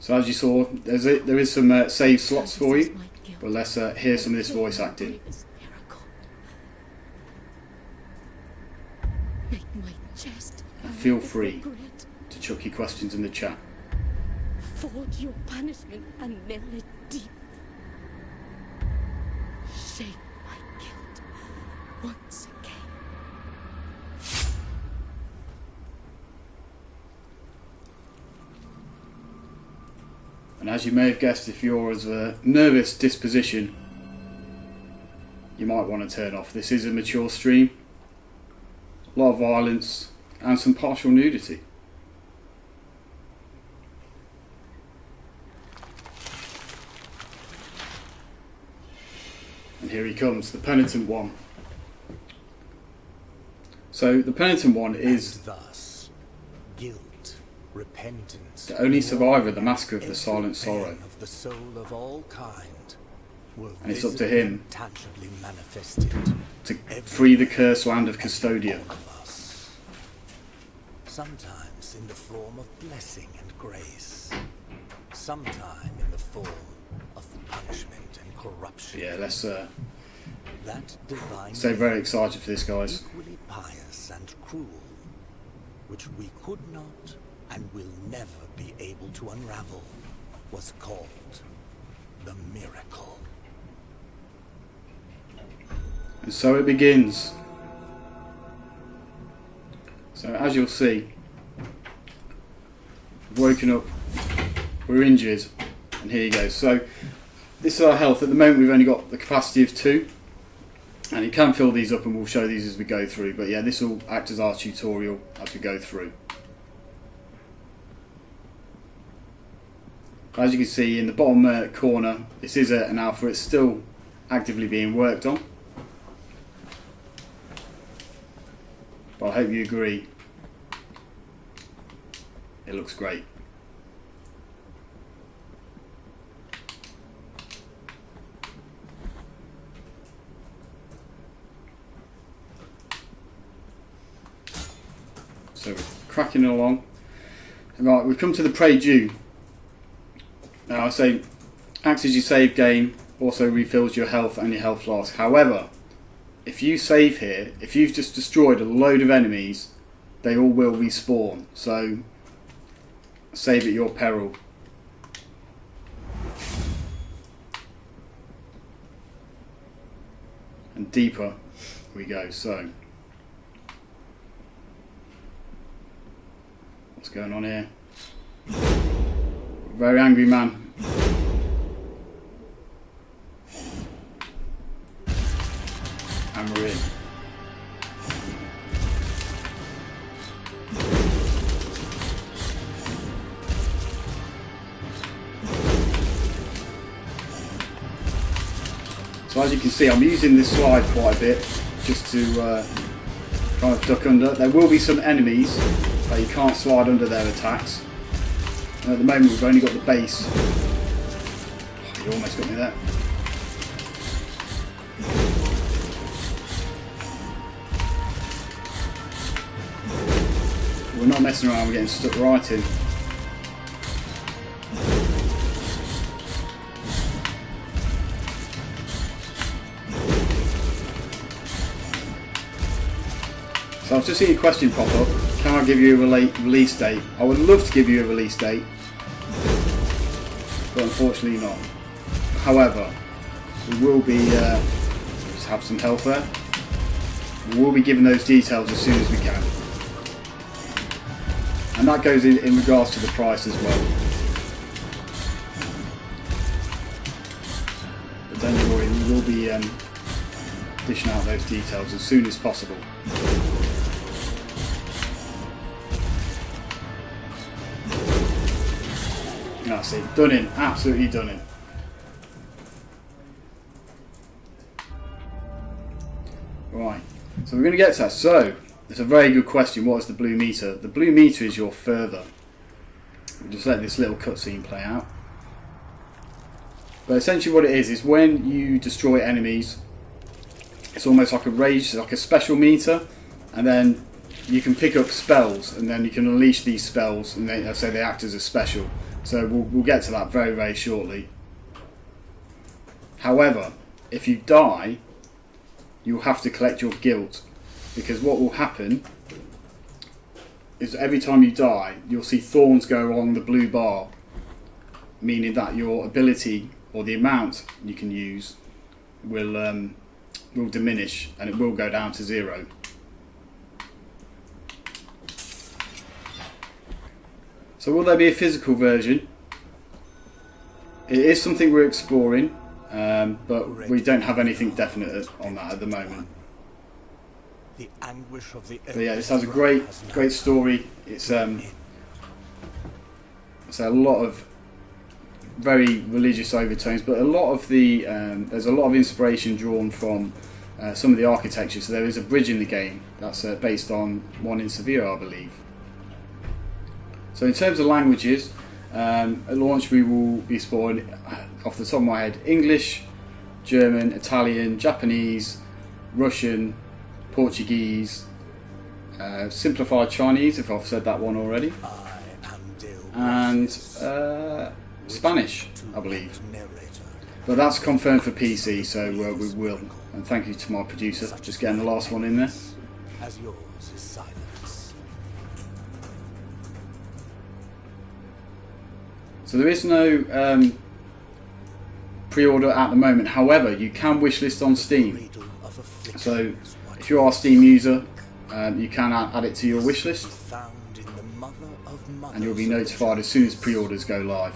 So as you saw, there is some save slots for you, but let's hear some of this voice acting. And feel free to chuck your questions in the chat. Forge your punishment and nail it deep. Shake my guilt once again. And as you may have guessed, if you're of a nervous disposition, you might want to turn off. This is a mature stream. A lot of violence and some partial nudity. And here he comes, the penitent one. So the penitent one is thus guilt, repentance, the only survivor of the massacre of the Silent Sorrow. of the soul of all kind were And it's up to him tangibly manifested to free the cursed land of Custodia. of us. Sometimes in the form of blessing and grace, sometime in the form of punishment and corruption. Yeah, let's That divine stay very excited for this, guys. equally pious and cruel, which we could not and will never be able to unravel, was called the miracle. And so it begins. So as you'll see, we've woken up, we're injured, and here you go. So this is our health. At the moment we've only got the capacity of 2, and you can fill these up and we'll show these as we go through, but yeah, this will act as our tutorial as we go through. As you can see in the bottom corner, this is an alpha. It's still actively being worked on, but I hope you agree, it looks great. So we're cracking along. Right, we've come to the Pray Due. Now I say, acts as your save game, also refills your health and your health flask. However, if you save here, if you've just destroyed a load of enemies, they all will respawn. So save at your peril. And deeper we go. So what's going on here? Very angry man. And we're in. So as you can see, I'm using this slide quite a bit just to kind of duck under. There will be some enemies that you can't slide under their attacks. And at the moment we've only got the base. Oh, you almost got me there. We're not messing around, we're getting stuck right in. So I've just seen a question pop up. Can I give you a release date? I would love to give you a release date, but unfortunately not. However, we will be, just have some health there. We will be giving those details as soon as we can. And that goes in regards to the price as well. But don't you worry, we will be dishing out those details as soon as possible. That's it, done in, absolutely done in. Right, so we're going to get to that. So, it's a very good question. What is the blue meter? The blue meter is your further. We'll just let this little cutscene play out. But essentially what it is when you destroy enemies, it's almost like a rage, like a special meter, and then you can pick up spells, and then you can unleash these spells, and they act as a special. So we'll get to that very, very shortly. However, if you die, you'll have to collect your guilt, because what will happen is every time you die, you'll see thorns go along the blue bar, meaning that your ability or the amount you can use will diminish, and it will go down to 0. So will there be a physical version? It is something we're exploring, but we don't have anything definite on that at the moment. But yeah, this has a great story. It's a lot of very religious overtones, but a lot of the there's a lot of inspiration drawn from some of the architecture. So there is a bridge in the game that's based on one in Sevilla, I believe. So in terms of languages, at launch we will be exploring, off the top of my head, English, German, Italian, Japanese, Russian, Portuguese, simplified Chinese, if I've said that one already, and Spanish, I believe. But that's confirmed for PC, so we will. And thank you to my producer, just getting the last one in there. As yours is silence. So there is no pre-order at the moment. However, you can wishlist on Steam. So if you are a Steam user, you can add it to your wishlist, and you'll be notified as soon as pre-orders go live.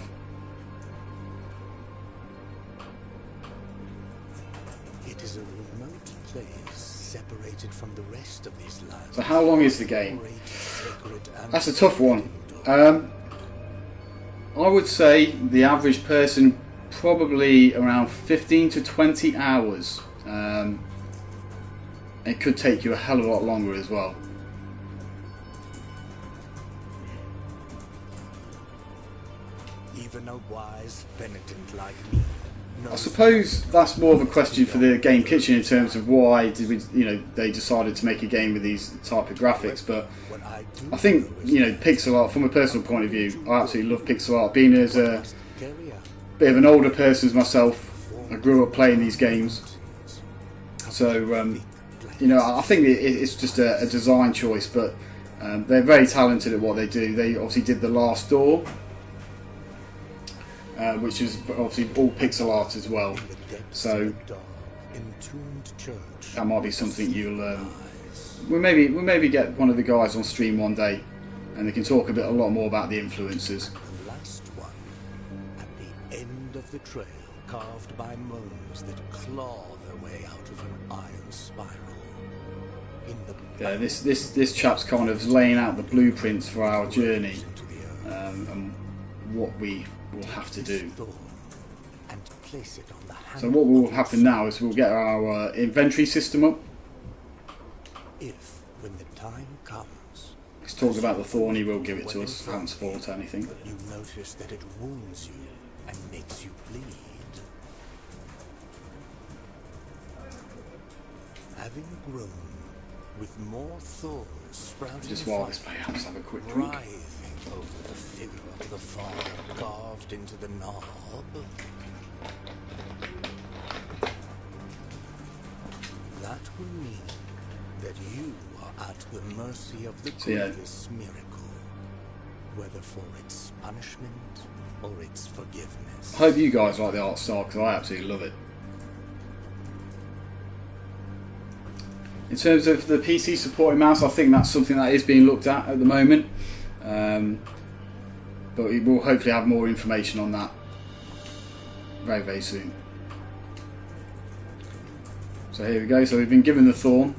It is a remote place separated from the rest of these lands. So how long is the game? That's a tough one. I would say the average person probably around 15 to 20 hours. It could take you a hell of a lot longer as well. Even a wise penitent like me. I suppose that's more of a question for the Game Kitchen in terms of why they decided to make a game with these type of graphics. But I think pixel art, from a personal point of view, I absolutely love pixel art. Being as a bit of an older person as myself, I grew up playing these games, so I think it's just a design choice. But they're very talented at what they do. They obviously did The Last Door, which is obviously all pixel art as well, so that might be something you'll we'll maybe get one of the guys on stream one day, and they can talk a lot more about the influences. The last one at the end of the trail, carved by moans that claw their way out of an iron spiral. Yeah, this chap's kind of laying out the blueprints for our journey, and what we will have to do. So what will happen now is we'll get our inventory system up. If, when the time comes, Let's talk about the thorn. He will give it to us. I haven't spoiled anything. You notice that it wounds you and makes you bleed. Having grown with more thorns sprouting, Just while this plays, let's have a quick drink. writhing over the figure of the father carved into the knob. That will mean that you are at the mercy of the grievous miracle, whether for its punishment or its forgiveness. I hope you guys like the art style, because I absolutely love it. In terms of the PC supporting mouse, I think that's something that is being looked at the moment, but we will hopefully have more information on that very, very soon. So here we go. So we've been given the thorn,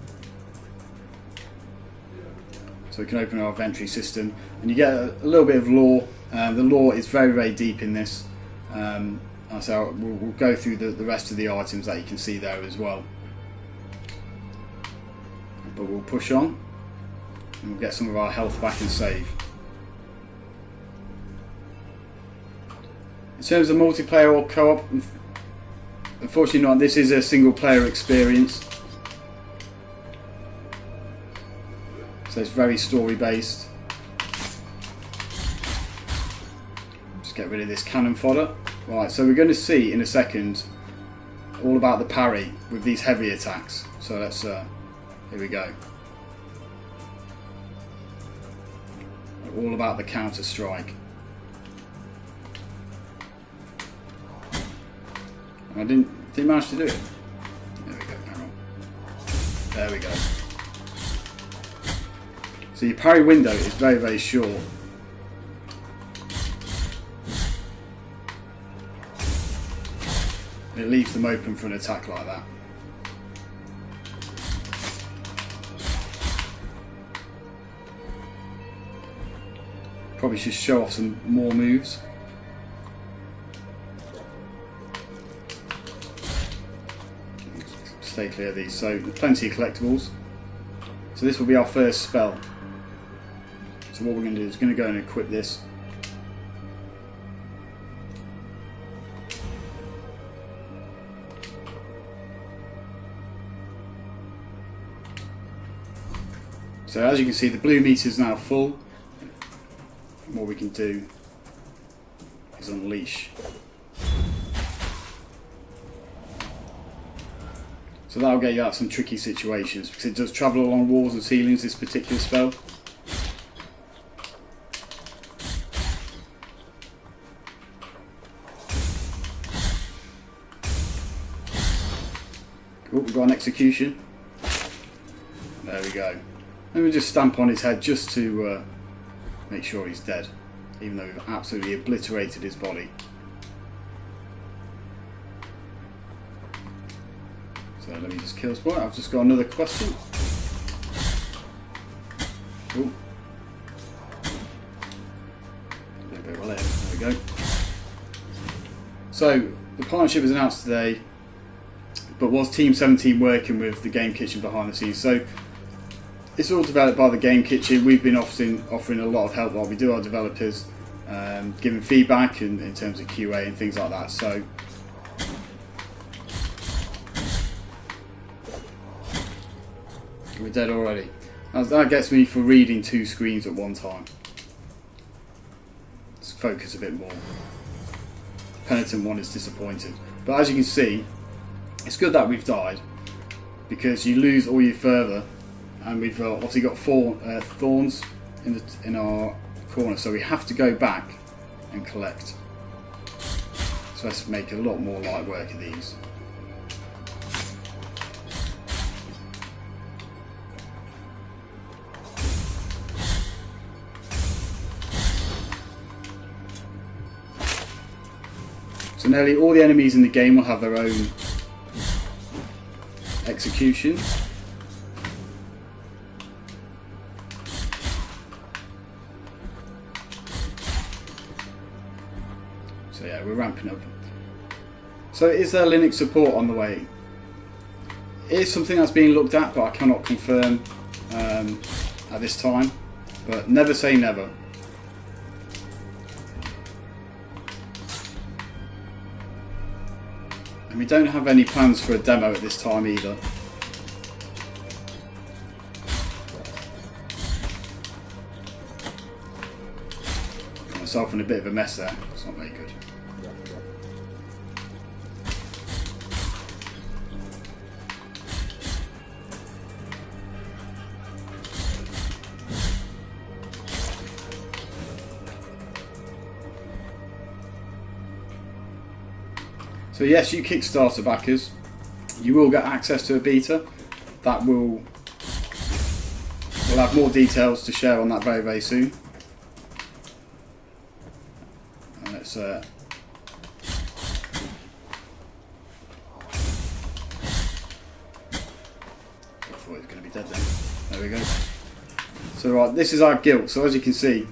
so we can open our inventory system, and you get a little bit of lore. The lore is very, very deep in this, so we'll go through the rest of the items that you can see there as well. But we'll push on, and we'll get some of our health back and save. In terms of multiplayer or co-op, unfortunately not. This is a single player experience, so it's very story based. Just get rid of this cannon fodder. Right, so we're going to see in a second all about the parry with these heavy attacks. So let's, here we go. All about the counter strike. I didn't manage to do it. There we go, hang on. There we go. So your parry window is very, very short. It leaves them open for an attack like that. Probably should show off some more moves. Stay clear of these. So plenty of collectibles. So this will be our first spell. So what we're going to do is going to go and equip this. So as you can see, the blue meter is now full. And what we can do is unleash. So that'll get you out of some tricky situations because it does travel along walls and ceilings, this particular spell. Cool, we've got an execution. There we go. And we just stamp on his head just to make sure he's dead, even though we've absolutely obliterated his body. So let me just kill this boy. I've just got another question. Ooh. A bit well there. There we go. So the partnership was announced today, but was Team 17 working with the Game Kitchen behind the scenes? So it's all developed by the Game Kitchen. We've been offering a lot of help while we do our developers, giving feedback in terms of QA and things like that. So we're dead already. That gets me for reading 2 screens at one time. Let's focus a bit more. Penitent one is disappointed. But as you can see, it's good that we've died because you lose all your further. And we've obviously got 4 thorns in our corner, so we have to go back and collect. So let's make a lot more light work of these. So nearly all the enemies in the game will have their own execution. So yeah, we're ramping up. So is there Linux support on the way? It is something that's being looked at, but I cannot confirm at this time. But never say never. And we don't have any plans for a demo at this time either. Got myself in a bit of a mess there. It's not very good. So yes, you Kickstarter backers, you will get access to a beta. That we'll have more details to share on that very, very soon. And let's I thought it was going to be dead then. There we go. So right, this is our guild. So as you can see,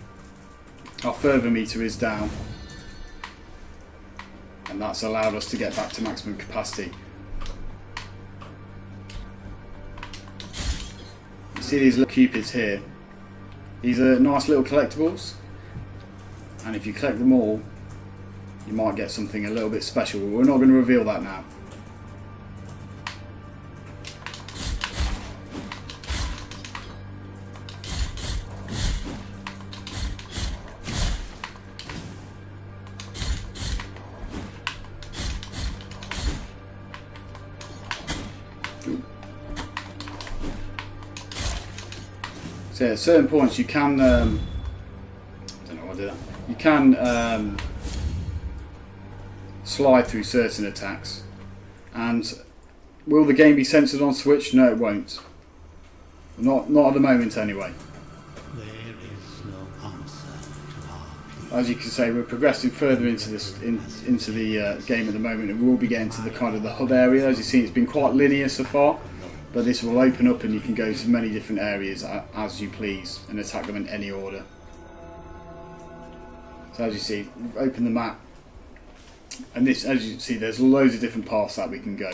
our fervor meter is down. And that's allowed us to get back to maximum capacity. You see these little cupids here? These are nice little collectibles, and if you collect them all, you might get something a little bit special. But we're not going to reveal that now. So at certain points you can, I don't know why I did that. You can slide through certain attacks. And will the game be censored on Switch? No, it won't. Not at the moment anyway. There is no answer to our As you can say, we're progressing further into this into the game at the moment, and we'll be getting to the kind of the hub area. As you see, it's been quite linear so far, but this will open up and you can go to many different areas as you please and attack them in any order. So as you see, open the map, and this, as you can see, there's loads of different paths that we can go.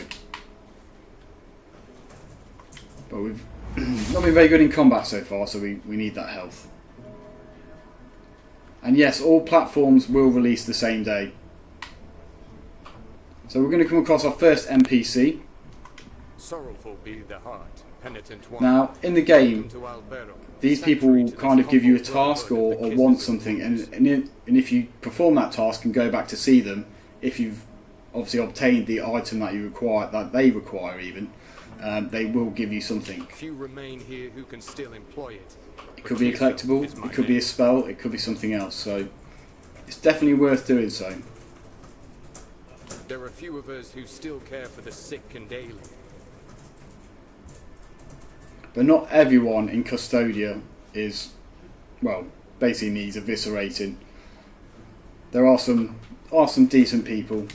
But we've not been very good in combat so far, so we need that health. And yes, all platforms will release the same day. So we're going to come across our first NPC. Sorrowful be the heart, penitent one. Now, in the game, these people will kind of give you a task or want something, and if you perform that task and go back to see them, if you've obviously obtained the item that you require, that they require even, they will give you something. Few remain here who can still employ it. It could be a collectible, it could be a spell, it could be something else, so it's definitely worth doing so. There are few of us who still care for the sick and ailing. But not everyone in Custodia is, well, basically needs eviscerating. There are some decent people,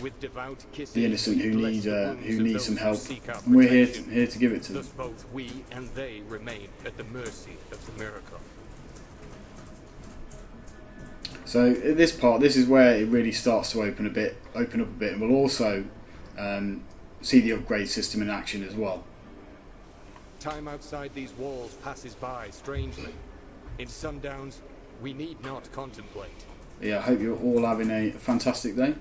the innocent, who need some help, and we're here to give it to them. Thus both we and they remain at the mercy of the miracle. So at this part, this is where it really starts to open up a bit, and we'll also see the upgrade system in action as well. Time outside these walls passes by strangely. In sundowns, we need not contemplate. Yeah, I hope you're all having a fantastic day.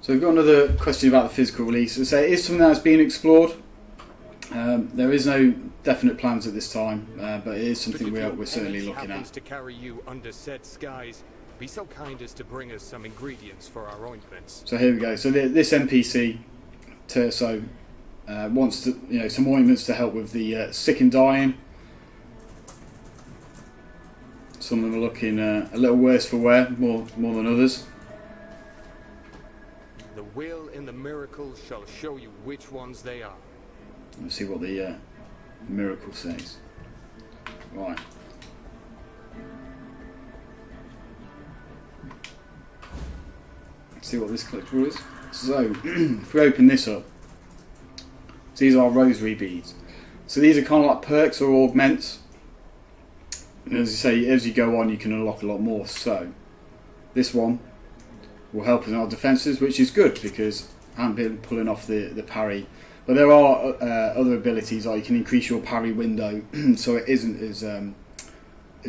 So we've got another question about the physical release. So it is something that's being explored. There is no definite plans at this time, but it is something we're certainly looking at. To carry you under said skies, be so kind as to bring us some ingredients for our ointments. So here we go. So this NPC, Terso, wants to, some ointments to help with the sick and dying. Some of them are looking a little worse for wear, more than others. The will and the miracle shall show you which ones they are. Let's see what the miracle says. Right. Let's see what this collectible is. So, if we open this up, these are rosary beads. So these are kind of like perks or augments. And as you say, as you go on, you can unlock a lot more. So, this one will help us in our defences, which is good because I haven't been pulling off the parry. But there are other abilities, like you can increase your parry window, so it isn't as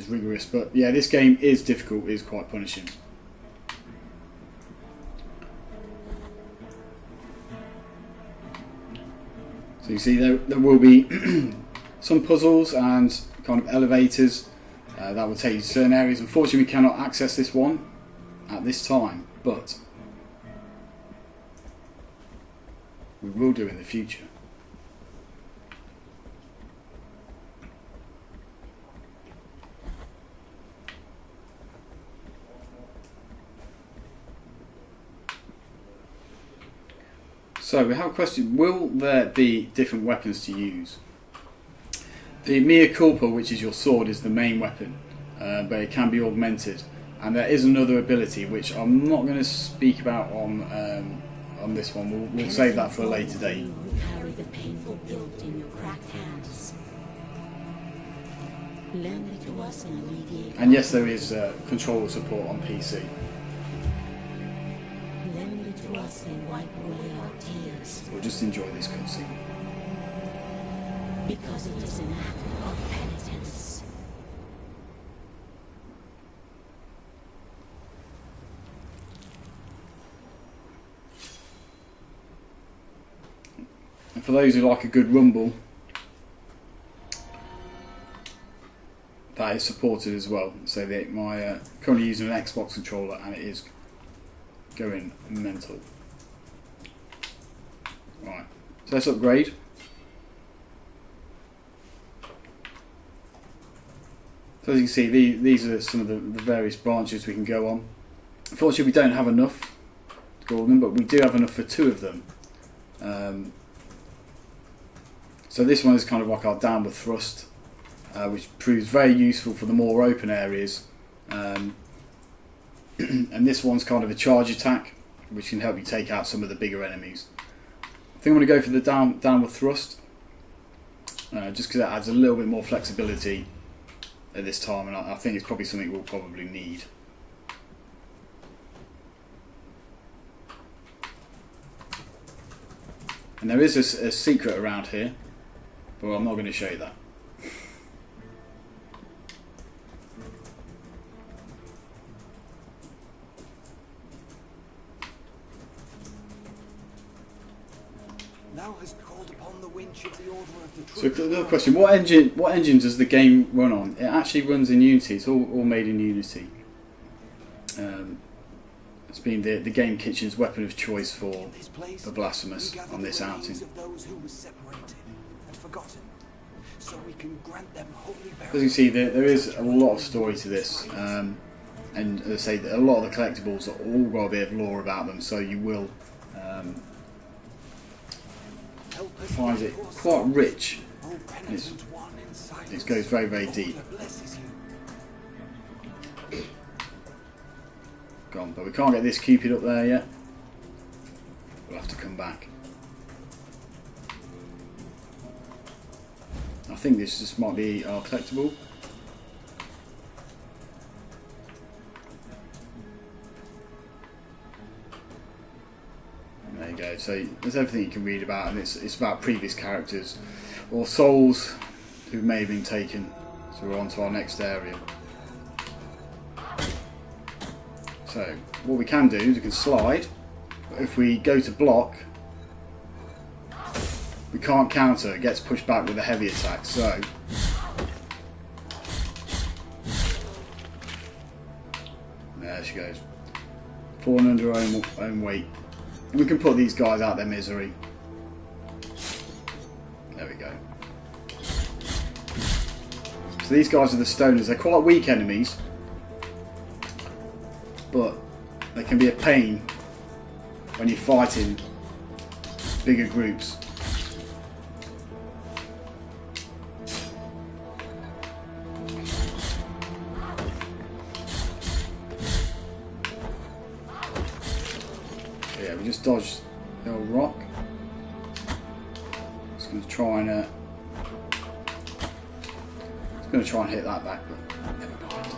rigorous. But yeah, this game is difficult, it is quite punishing. So you see there will be some puzzles and kind of elevators that will take you to certain areas. Unfortunately, we cannot access this one at this time, but we will do in the future. So we have a question: will there be different weapons to use? The mea culpa, which is your sword, is the main weapon, but it can be augmented. And there is another ability which I'm not going to speak about on this one. We'll save that for a later date. Carry the painful guilt in your cracked hands. Lend it to us and alleviate. And yes, there is controller support on PC. Lend it to us and wipe away our tears. We'll just enjoy this cutscene. Because it is an act of penitence. And for those who like a good rumble, that is supported as well. So my currently using an Xbox controller and it is going mental. Right, so let's upgrade. So as you can see, these are some of the various branches we can go on. Unfortunately, we don't have enough to go on them, but we do have enough for 2 of them. So this one is kind of like our downward thrust, which proves very useful for the more open areas. And this one's kind of a charge attack, which can help you take out some of the bigger enemies. I think I'm going to go for the downward thrust, just because that adds a little bit more flexibility at this time, and I think it's probably something we'll probably need. And there is a secret around here, but I'm not going to show you that. Thou hast called upon the winch of the order of the So another question: what engine does the game run on? It actually runs in Unity. It's all made in Unity. It's been the Game Kitchen's weapon of choice for Blasphemous on this outing. As you can see, there is a lot of story to this, and as I say, a lot of the collectibles are all got a bit of lore about them, so you will find it quite rich. It goes very, very deep. Gone, but we can't get this Cupid up there yet. We'll have to come back. I think this just might be our collectible. There you go. So there's everything you can read about, and it's about previous characters or souls who may have been taken. So we're on to our next area. So what we can do is we can slide, but if we go to block, we can't counter. It gets pushed back with a heavy attack. So there she goes, falling under her own weight. And we can put these guys out their misery. There we go. So these guys are the stoners. They're quite weak enemies, but they can be a pain when you're fighting bigger groups. So yeah, we just dodged the old rock. Just going to try and hit that back, but never mind.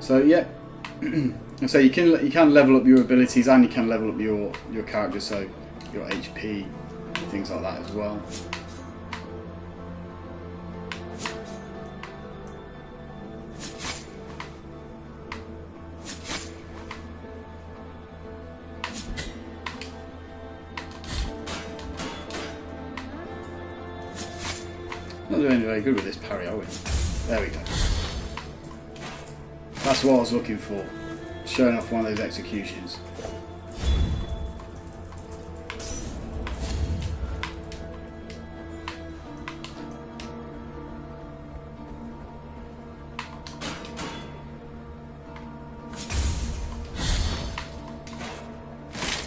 So yeah, so you can level up your abilities, and you can level up your character, so your HP, things like that as well. Not doing very good with this parry, are we? There we go. That's what I was looking for. Showing off one of those executions.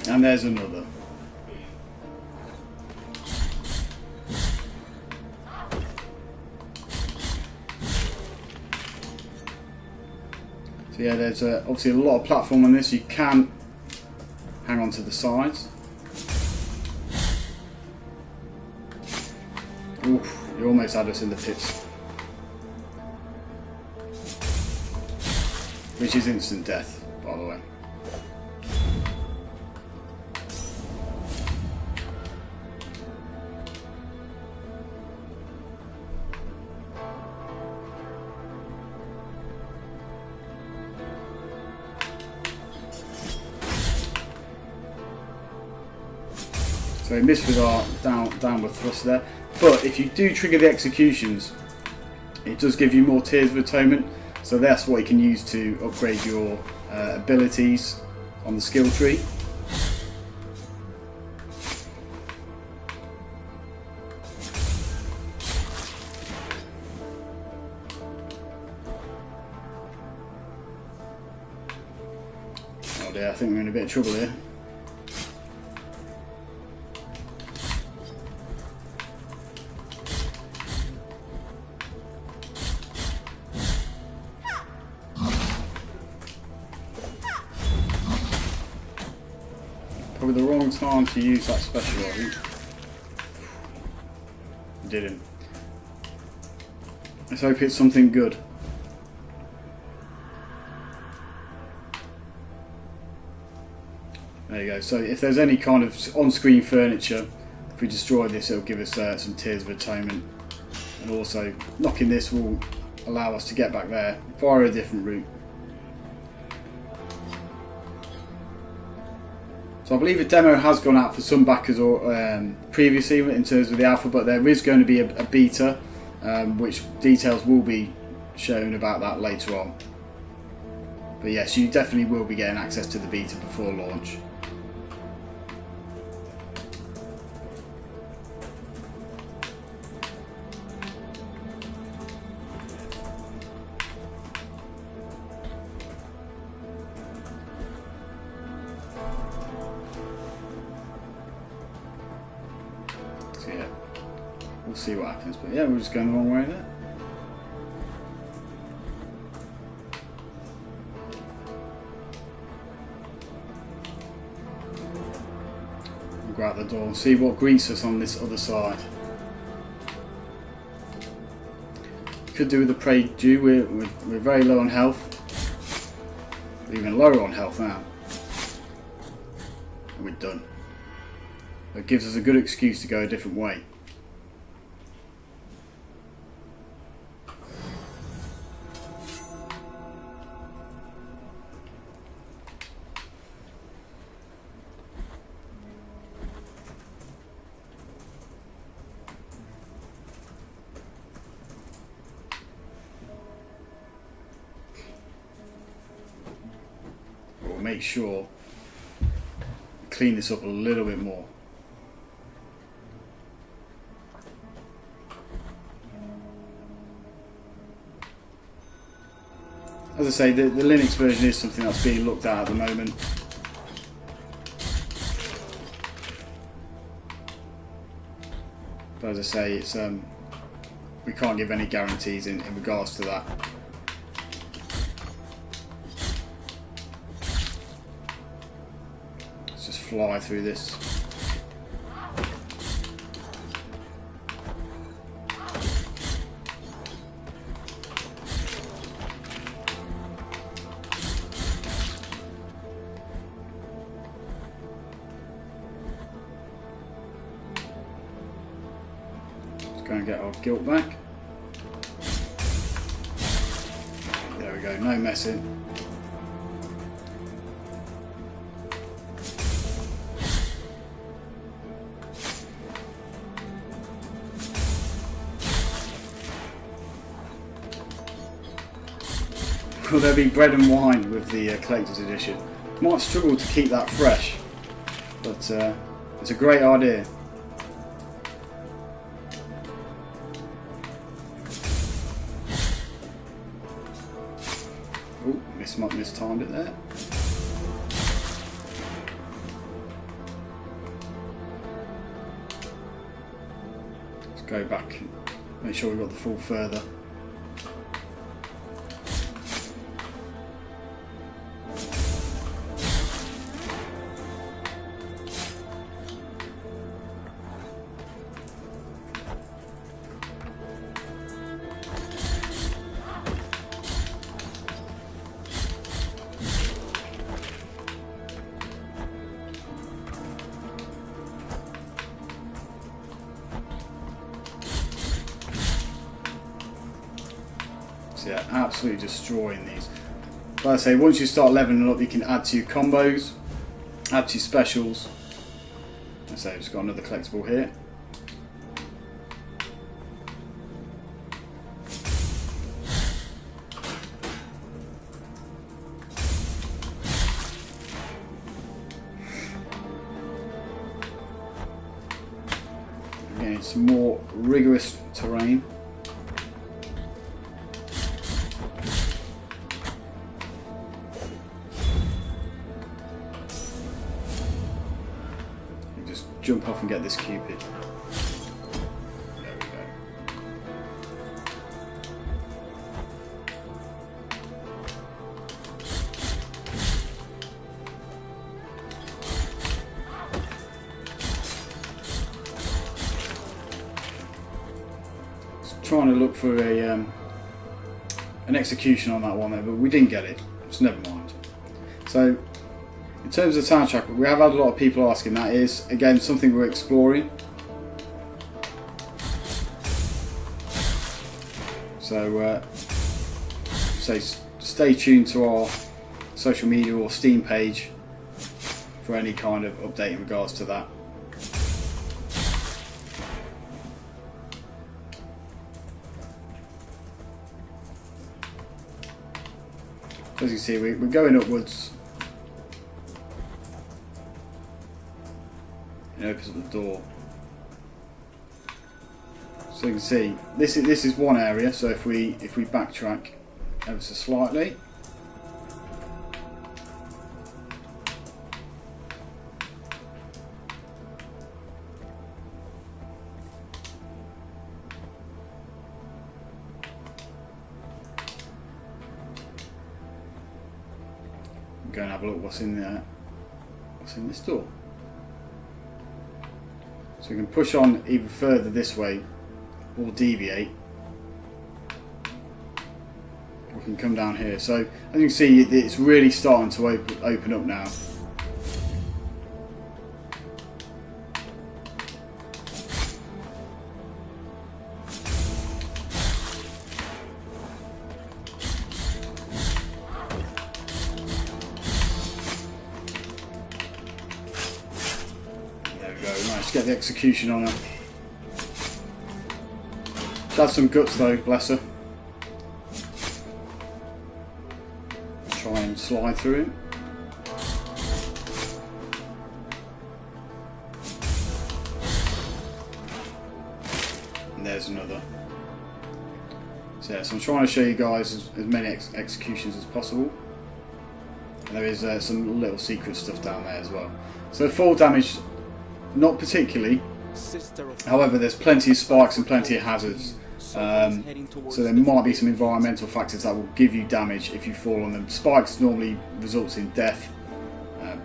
And there's another. So yeah, there's obviously a lot of platform on this. You can hang on to the sides. Oof, you almost had us in the pits. Which is instant death, by the way. So we missed with our downward thrust there. But if you do trigger the executions, it does give you more Tears of Atonement. So that's what you can use to upgrade your abilities on the skill tree. Oh dear, I think we're in a bit of trouble here. Probably the wrong time to use that special, I think. Didn't. Let's hope it's something good. There you go. So if there's any kind of on-screen furniture, if we destroy this, it'll give us some Tears of Atonement. And also, knocking this will allow us to get back there via a different route. So I believe a demo has gone out for some backers or previously in terms of the alpha, but there is going to be a beta, which details will be shown about that later on. But yes, you definitely will be getting access to the beta before launch. So yeah, we'll see what happens. But yeah, we're just going the wrong way there. Go out the door and see what greets us on this other side. Could do with the Prey Dew. We're very low on health. We're even lower on health now. And we're done. It gives us a good excuse to go a different way. We'll make sure clean this up a little bit more. As I say, the Linux version is something that's being looked at the moment. But as I say, it's we can't give any guarantees in regards to that. Let's just fly through this. Go and get our guilt back. There we go, no messing. Will there be bread and wine with the collector's edition? Might struggle to keep that fresh, but it's a great idea. Oh, mistimed it there. Let's go back, make sure we've got the full further. Yeah, absolutely destroying these. Like I say, once you start leveling up, you can add to your combos, add to your specials. Let's say I've just got another collectible here. Again, some more rigorous terrain. jump off and get this Cupid. There we go. Trying to look for a an execution on that one there, but we didn't get it. Just never mind. So, in terms of the soundtrack, we have had a lot of people asking. That is, again, something we're exploring. So, stay tuned to our social media or Steam page for any kind of update in regards to that. As you can see, we're going upwards. It opens up the door. So you can see this is one area. So if we backtrack ever so slightly, go and have a look what's in there. What's in this door? So we can push on even further this way or deviate. We can come down here. So as you can see, it's really starting to open up now. Let's get the execution on her. She had some guts though, bless her. Try and slide through it. And there's another. So yeah, so I'm trying to show you guys as many executions as possible. And there is some little secret stuff down there as well. So fall damage, not particularly. However, there's plenty of spikes and plenty of hazards. So there might be some environmental factors that will give you damage if you fall on them. Spikes normally results in death,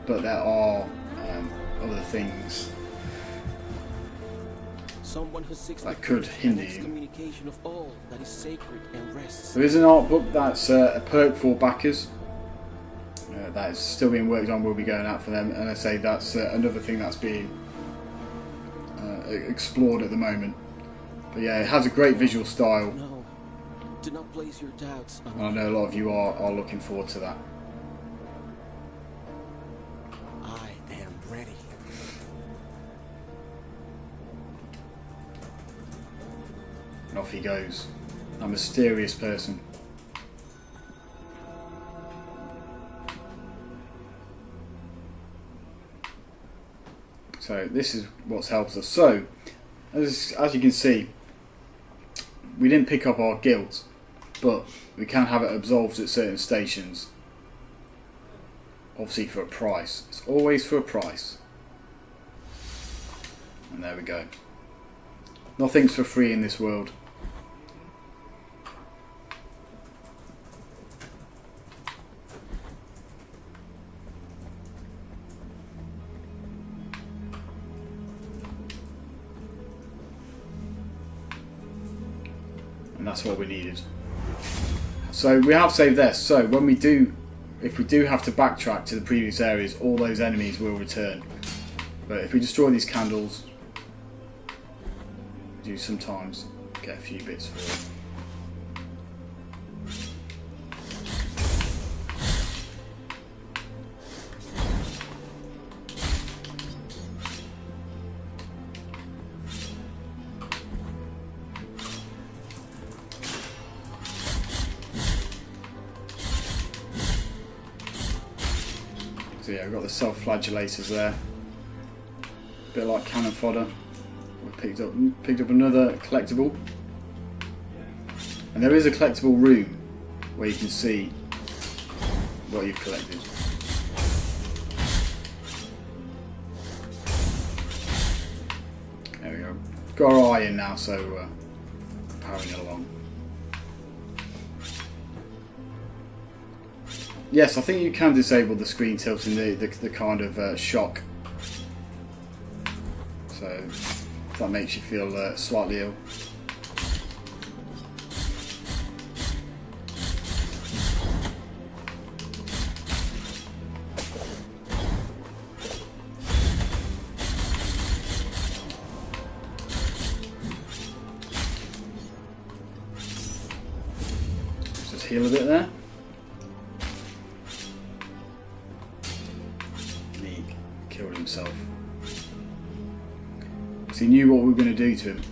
but there are other things that could hinder you. There is an art book that's a perk for backers. That is still being worked on. We'll be going out for them, and I say that's another thing that's being explored at the moment. But yeah, it has a great visual style. No, do not place your doubts on I know a lot of you are looking forward to that. I am ready. And off he goes, a mysterious person. So this is what's helped us. So as you can see, we didn't pick up our guilt, but we can have it absolved at certain stations. Obviously for a price. It's always for a price. And there we go. Nothing's for free in this world. And that's what we needed. So we have saved this. So when we do, if we do have to backtrack to the previous areas, all those enemies will return. But if we destroy these candles, we do sometimes get a few bits for it. So yeah, we've got the self-flagellators there. A bit like cannon fodder. We picked up another collectible. And there is a collectible room where you can see what you've collected. got our eye in now, so powering it along. Yes, I think you can disable the screen tilt in the kind of shock. So if that makes you feel slightly ill. Just heal a bit there. He killed himself. Because he knew what we were going to do to him.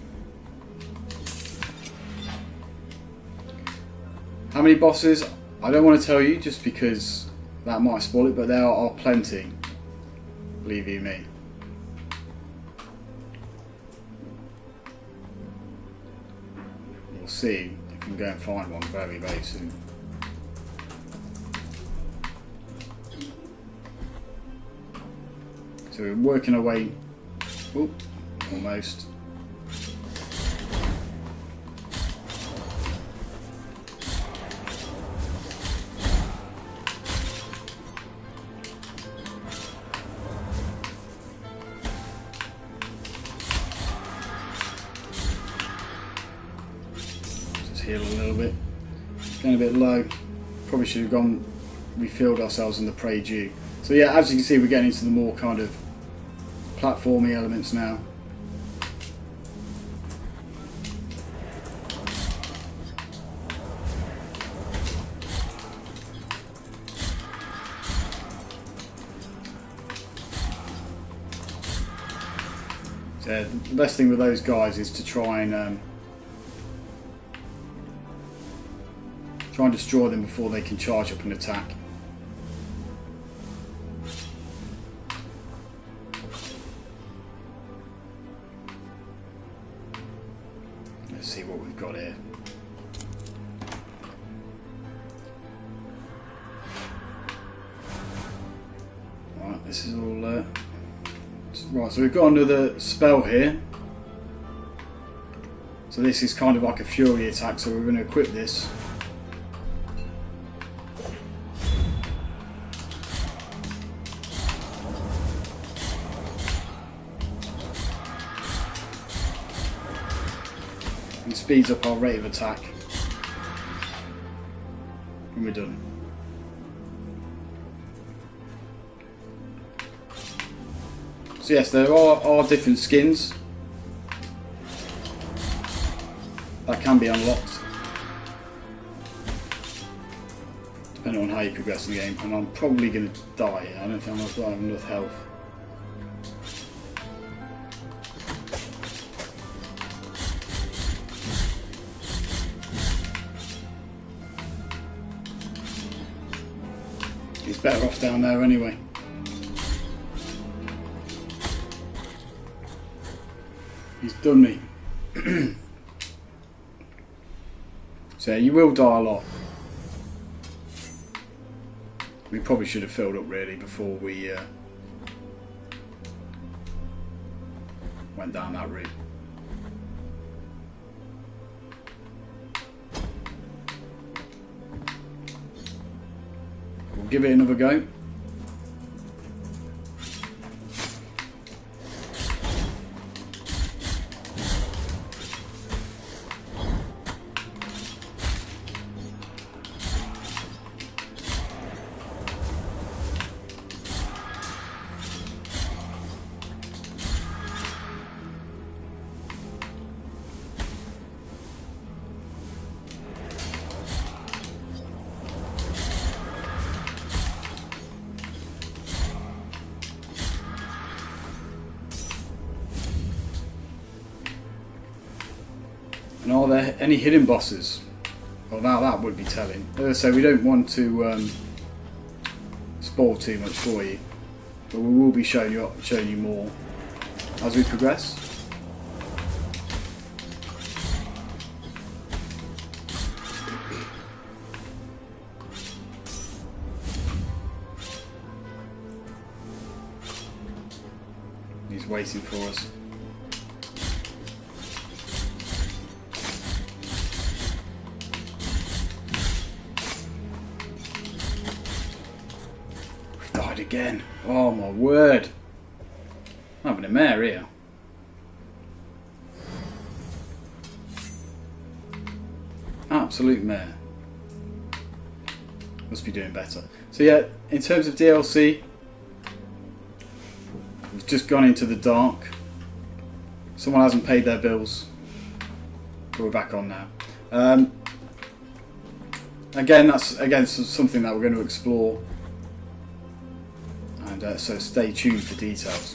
How many bosses? I don't want to tell you just because that might spoil it, but there are plenty. Believe you me. We'll see if we can go and find one very, very soon. So we're working our way. Oop, almost. Just heal a little bit. Getting a bit low. Probably should have gone refilled ourselves in the Prey Dew. So yeah, as you can see, we're getting into the more kind of platformy elements now. So the best thing with those guys is to try and destroy them before they can charge up and attack. Let's see what we've got here. Right, this is all right, so we've got another spell here. So this is kind of like a fury attack, so we're going to equip this. And speeds up our rate of attack. And we're done. So yes, there are different skins that can be unlocked depending on how you progress in the game, and I'm probably going to die. I don't think I've got enough health. He's better off down there anyway. He's done me. So you will die a lot. We probably should have filled up really before we went down that route. We'll give it another go. And are there any hidden bosses? Well, now that would be telling. As I say, we don't want to spoil too much for you, but we will be showing you more as we progress. He's waiting for us. again. Oh my word. I'm having a mare here. Absolute mare. Must be doing better. So yeah, in terms of DLC, we've just gone into the dark. Someone hasn't paid their bills, but we're back on now. Again, that's something that we're going to explore, and so stay tuned for details.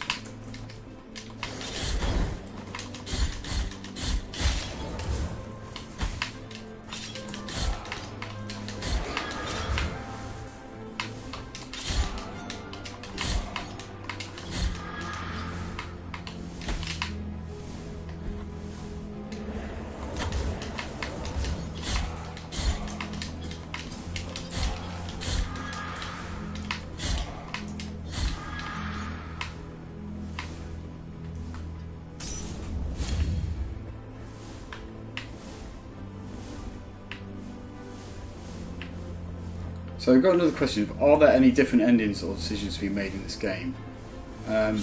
So I've got another question of, are there any different endings or decisions to be made in this game? I'm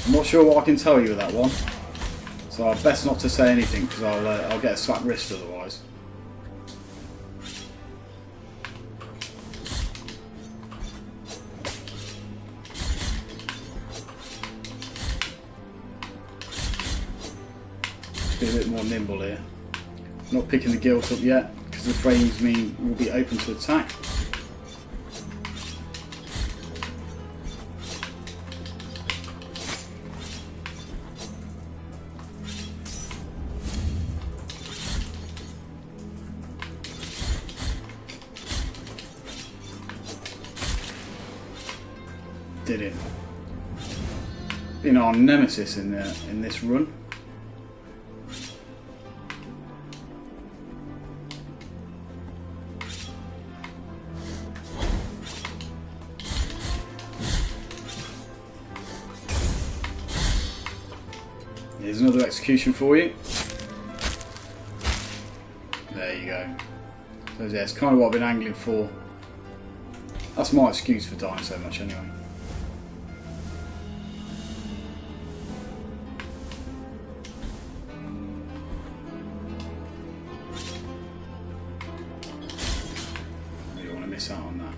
not sure what I can tell you with that one, so I'll best not to say anything because I'll get a slap wrist otherwise. Be a bit more nimble here. Not picking the guilt up yet because the frames mean we'll be open to attack. Did it. Been our nemesis in this run. Here's another execution for you. There you go. So yeah, it's kind of what I've been angling for. That's my excuse for dying so much anyway. You don't want to miss out on that.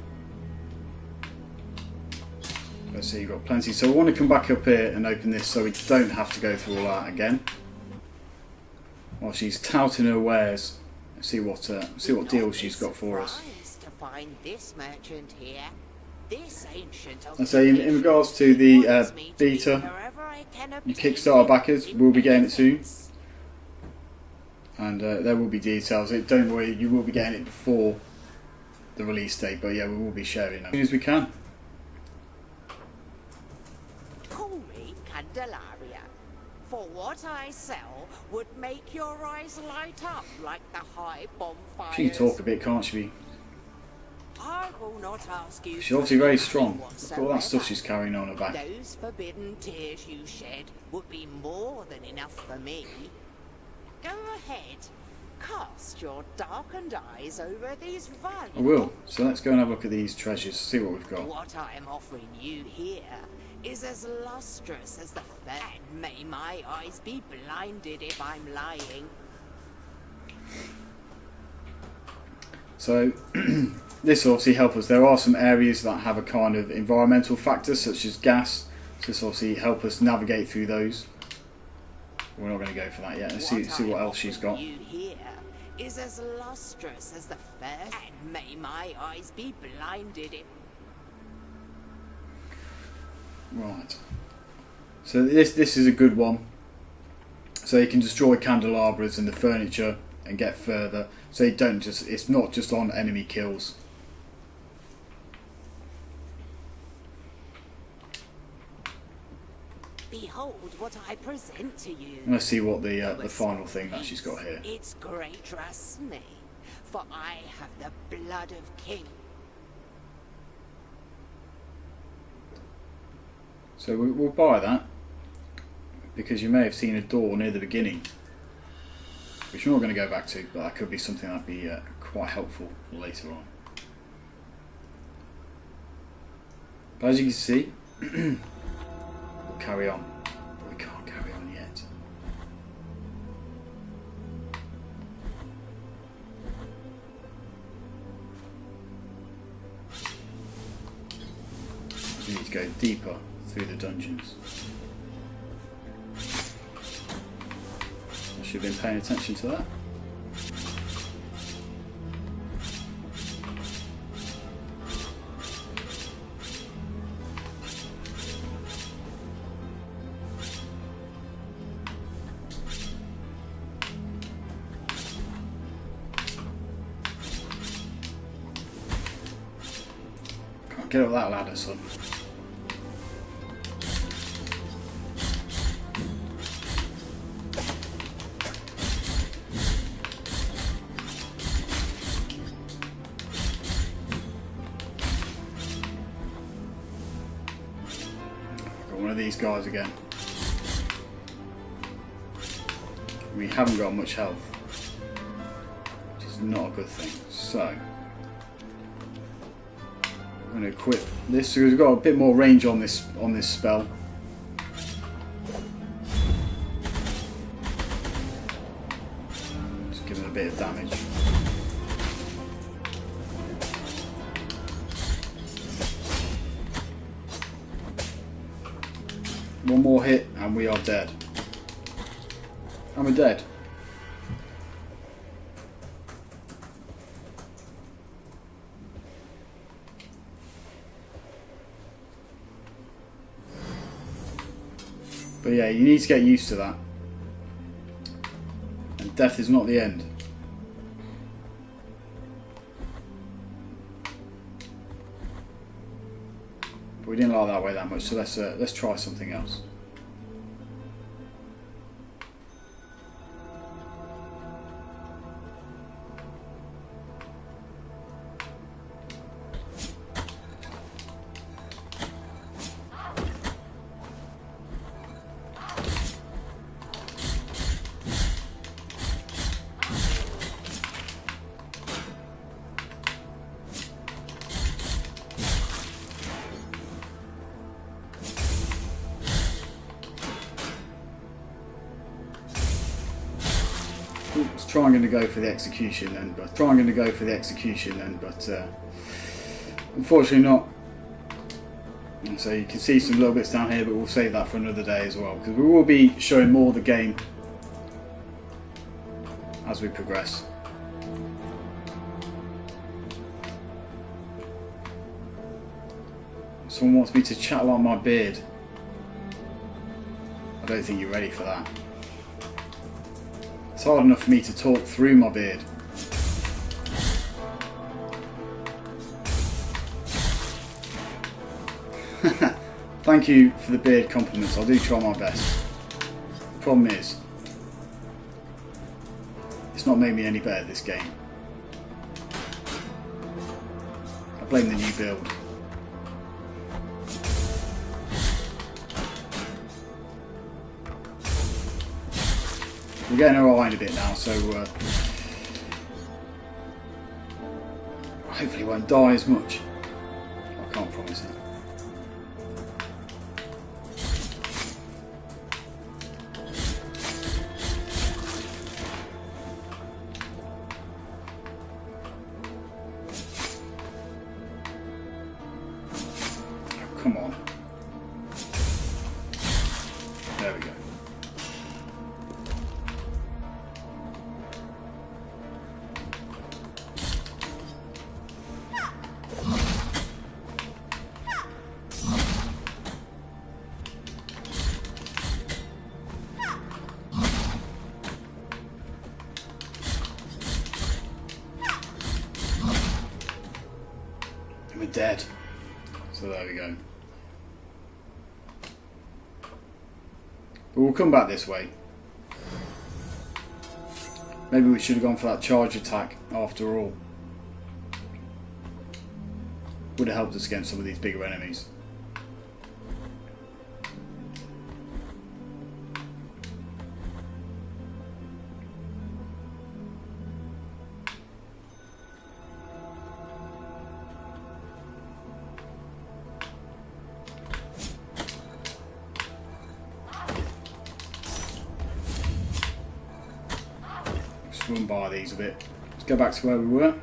Let's see, you've got plenty. So I want to come back up here and open this so we don't have to go through all that again. While she's touting her wares, let's see what deal she's got for us. To find this merchant here. This ancient I say in regards to the beta, your Kickstarter backers will be getting it soon, and there will be details. Don't worry, you will be getting it before the release date. But yeah, we will be sharing as soon as we can. Call me Candelaria. For what I sell would make your eyes light up like the high bonfires. She can talk a bit, can't she? I will not ask you. She's obviously very strong. Look at all that stuff she's carrying on her back. Those forbidden tears you shed would be more than enough for me. Go ahead, cast your darkened eyes over these valuables. I will. So let's go and have a look at these treasures, see what we've got. What I am offering you here is as lustrous as the fair. May my eyes be blinded if I'm lying. So this will obviously help us. There are some areas that have a kind of environmental factor, such as gas. So this will obviously help us navigate through those. We're not going to go for that yet. Let's see what else she's got. You here is as lustrous as the fair, and may my eyes be blinded if... Right. So this is a good one. So you can destroy candelabras and the furniture and get further. So you don't just, it's not just on enemy kills. Behold what I present to you. Let's see what the final thing that she's got here. It's great, trust me, for I have the blood of king. So we'll buy that because you may have seen a door near the beginning, which we're not going to go back to, but that could be something that'd be quite helpful later on. But as you can see, we'll carry on. But we can't carry on yet. We need to go deeper through the dungeons. I should have been paying attention to that. Can't get up that ladder, son. One of these guys again. We haven't got much health, which is not a good thing. So I'm going to equip this. So we've got a bit more range on this spell. Just give it a bit of damage. One more hit and we are dead. And we're dead. But yeah, you need to get used to that. And death is not the end. We didn't like that way that much, so let's try something else. Trying to go for the execution then, but unfortunately not. And so you can see some little bits down here, but we'll save that for another day as well, because we will be showing more of the game as we progress. Someone wants me to chat on my beard. I don't think you're ready for that. It's hard enough for me to talk through my beard. Thank you for the beard compliments. I do try my best. The problem is, it's not made me any better this game. I blame the new build. We're getting our eye in a bit now, so hopefully won't die as much. I can't promise it. Oh, come on. There we go. We're dead. So there we go. But we'll come back this way. Maybe we should have gone for that charge attack after all. Would have helped us against some of these bigger enemies. run by these a bit. Let's go back to where we were.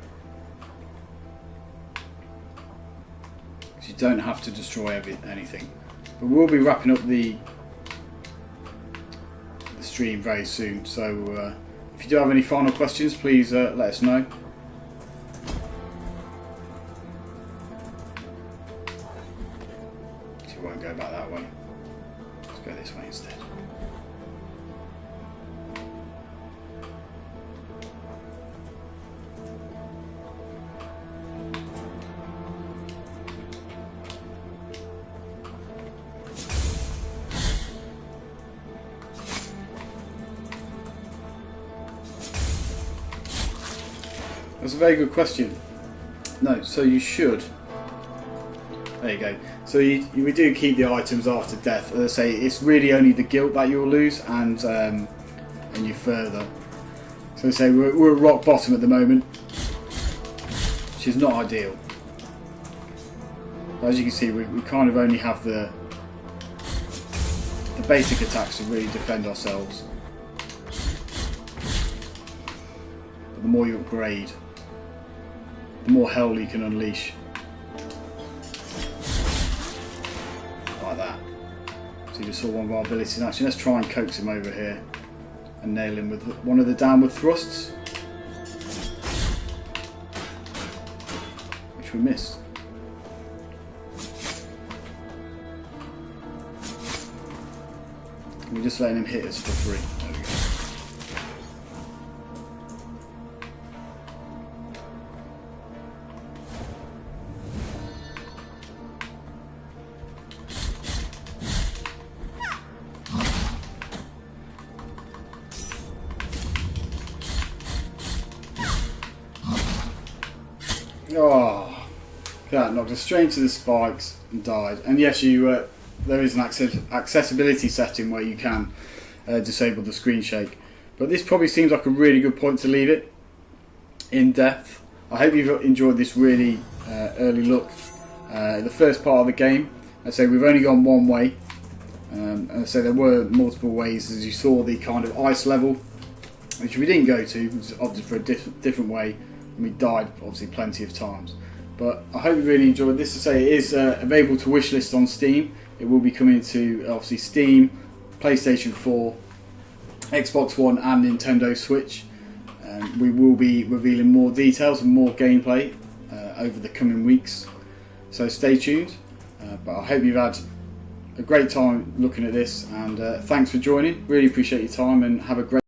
You don't have to destroy anything. But we'll be wrapping up the stream very soon. So if you do have any final questions, please let us know. Actually, won't go back that way. Let's go this way instead. That's a very good question. No, so you should. There you go. So we do keep the items after death. As I say, it's really only the guilt that you'll lose, and you further. So I say we're at rock bottom at the moment, which is not ideal. But as you can see, we kind of only have the basic attacks to really defend ourselves. But the more you upgrade, the more hell you can unleash. Like that. So you just saw one of our abilities in action. Let's try and coax him over here and nail him with one of the downward thrusts, which we missed. We're just letting him hit us for free. There we go. Oh, that knocked us straight into the spikes and died. And yes, there is an accessibility setting where you can disable the screen shake. But this probably seems like a really good point to leave it. In depth. I hope you've enjoyed this really early look. The first part of the game. I say we've only gone one way. And I say there were multiple ways, as you saw the kind of ice level, which we didn't go to. We just opted for a different way. And we died obviously plenty of times, but I hope you really enjoyed this. To say it is available to wishlist on Steam. It will be coming to obviously Steam, PlayStation 4, Xbox One and Nintendo Switch. We will be revealing more details and more gameplay over the coming weeks, so stay tuned. But I hope you've had a great time looking at this, and thanks for joining. Really appreciate your time, and have a great